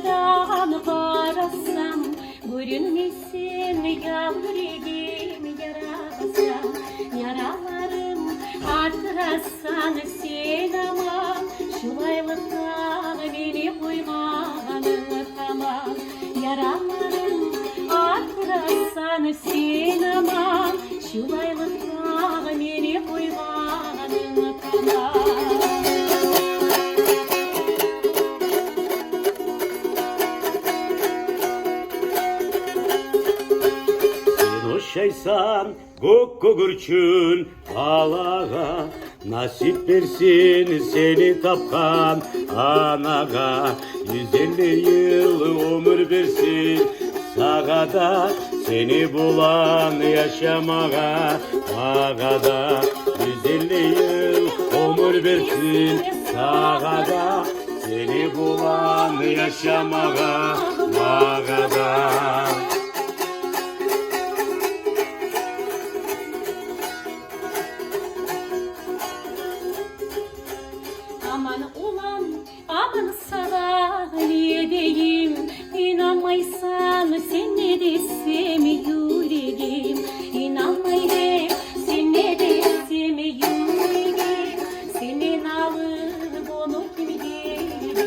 uzaktan karasam, görünmesin yüreğim yarasam. Yaralarım artırasan sen ama, şulaylıktan beni koymanı tamam. Yaralarım artırasan sen ama, şulaylıktan beni koymanı tamam. Şeysan gugurçun alağa, nasip versin seni tapkan anaga. 150 yıl ömür versin sağa da, seni bulan yaşamağa da. 150 yıl ömür versin sağa da, seni bulan yaşamağa da. Aman ulan, aman sana ne diyeyim, inanmaysan sen ne desem yüreğim. İnanmayın sen ne desem yüreğim, senin alıp onu kim gelir?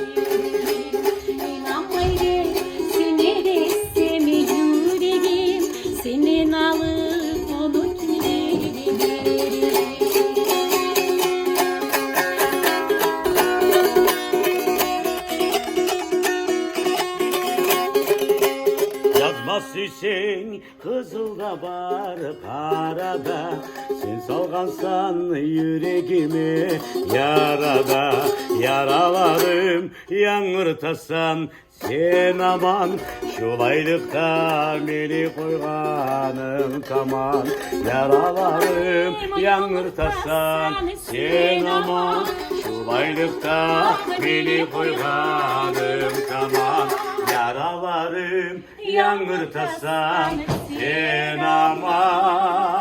İnanmayın sen ne desem yüreğim, senin alıp onu kim gelir? Hüseyin kızılda var karada, sen salgansan yüreğimi yarada. Yaralarım yangırtasan sen aman, şulaylıkta beni koyganım tamam. Yaralarım yangırtasan sen aman, şulaylıkta beni koyganım tamam. Yaralarım yangırtasan sen aman.